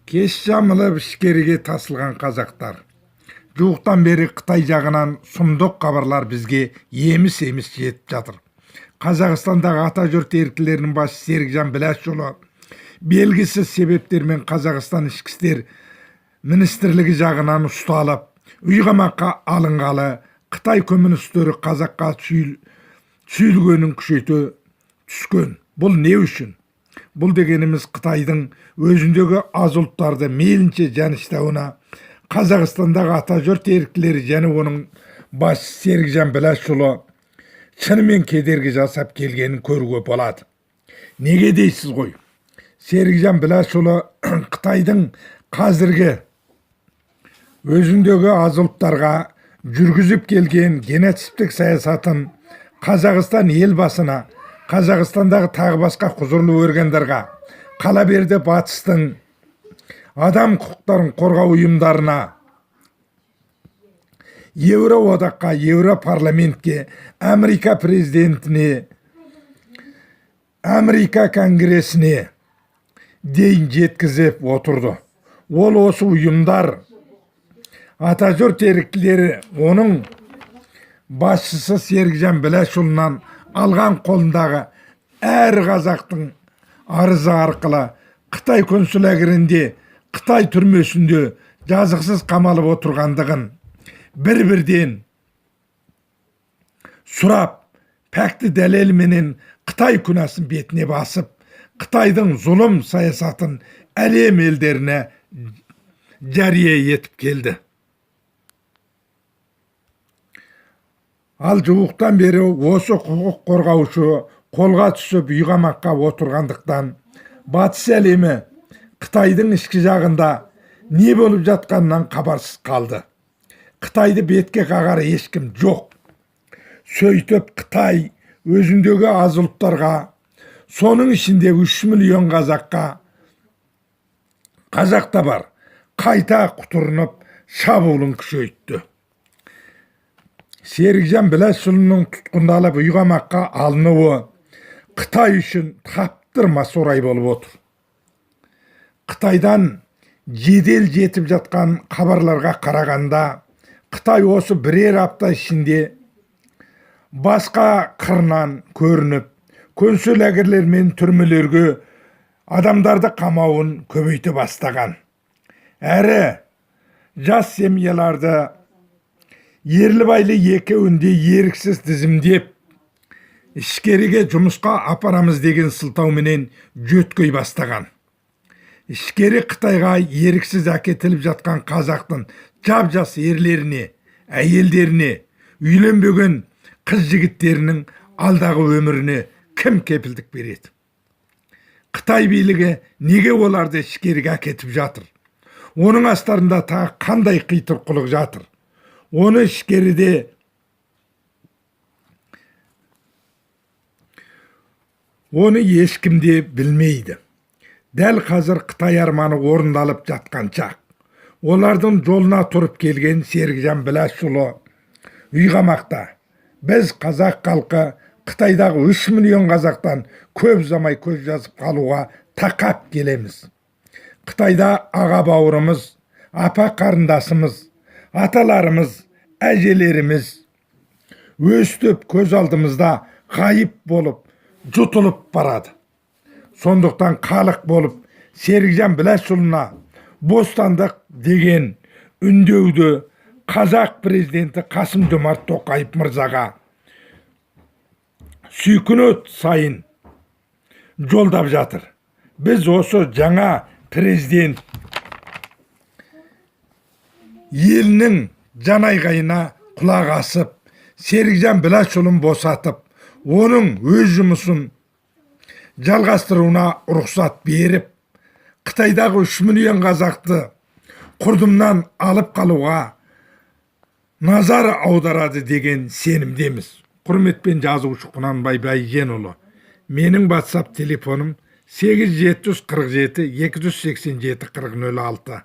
Кеш жамылып ішкериге тасылған қазақтар. Жуықтан бері Қытай жағынан сұмдық хабарлар бізге еміс-еміс жетіп жатыр. Қазақстандағы ата жұрт еріктілерінің басы Серікжан Біләшұлы белгісіз себептермен Қазақстан ішкі істер министрлігі жағынан ұсталып, үйқамаққа алынғалы, Қытай коммунистері қазаққа сүйілгенін күшейте түскен. Бұл не үшін? Бұл дегеніміз Қытайдың өзіндегі аз ұлттарды мейлінше жаныштауына, Қазақстандағы ата жұрт еріктілері және оның басшысы Серікжан Біләшұлы шынымен кедергі жасап келгенін көруге болады. Неге дейсіз ғой? Серікжан Біләшұлы Қытайдың қазіргі өзіндегі аз ұлттарға жүргізіп келген геноцидтік саясатын Қазақстан елбасына, Қазақстандағы тағы басқа құзырлы органдарға, қала берді батыстың адам құқықтарын қорғау ұйымдарына, Еуроодаққа, Еуропарламентке, Америка президентіне, Америка конгресіне дейін жеткізіп отырды. Ол осы ұйымдар ата жұрт еріктілері оның басшысы Серікжан Біләшұлынан алған қолындағы әр қазақтың арызы арқылы Қытай консуләгірінде, Қытай түрмесінде жазықсыз қамалып отырғандығын бір-бірден сұрап, пәкті дәлелменен Қытай күнәсін бетіне басып, Қытайдың зұлым саясатын әлем елдеріне жария етіп келді. Ал жуықтан бері осы құқық қорғаушы қолға түсіп үйқамаққа отырғандықтан батыс әлемі Қытайдың ішкі жағында не болып жатқанынан хабарсыз қалды. Қытайды бетке қағар ешкім жоқ. Сөйтіп Қытай өзіндегі аз ұлттарға, соның ішінде 3 миллион қазақ та бар, қайта құтырынып шабуылын күшейтті. Серікжан Біләшұлының тұтқындалып үйқамаққа алынуы Қытай үшін таптырмас орай болып отыр. Қытайдан жедел жетіп жатқан хабарларға қарағанда, Қытай осы бірер апта ішінде басқа қырынан көрініп, консуләгірлер мен түрмелерге адамдарды қамауын көбейте бастаған. Әрі жас семьяларды ерлі-байлы екеуінде еріксіз тізімдеп, ішкериге жұмысқа апарамыз деген сылтауменен жөткей бастаған. Ішкері Қытайға еріксіз әкетіліп жатқан қазақтың жап-жас ерлеріне, әйелдеріне, үйленбеген қыз жігіттерінің алдағы өміріне кім кепілдік береді? Қытай билігі неге оларды ішкериге әкетіп жатыр? Оның астарында тағы қандай қитұрқылық жатыр? Оны ішкеріде оны ешкімде білмейді. Дәл қазір Қытай арманы орындалып жатқан шақ. Олардың жолына тұрып келген Серікжан Біләшұлы үйқамақта. Біз қазақ халқы Қытайдағы 3 миллион қазақтан көп замай көз жазып қалуға тақап келеміз. Қытайда аға бауырымыз, апа қарындасымыз, аталарымыз, әжелеріміз өстіп көз алдымызда ғайып болып, жұтылып барады. Сондықтан халық болып Серікжан Біләшұлына бостандық деген үндеуді қазақ президенті Қасым-Жомарт Тоқаев мырзаға сүйкінет сайын жолдап жатыр. Біз осы жаңа президент елінің жанайғайына құлақ асып, Серікжан Біләшұлын босатып, оның өз жұмысын жалғастыруына рұқсат беріп, Қытайдағы 3 миллион қазақты құрдымнан алып қалуға назар аударады деген сенімдеміз. Құрметпен жазушы Құнанбай Байженұлы. Менің WhatsApp телефоным 8747 287 4006.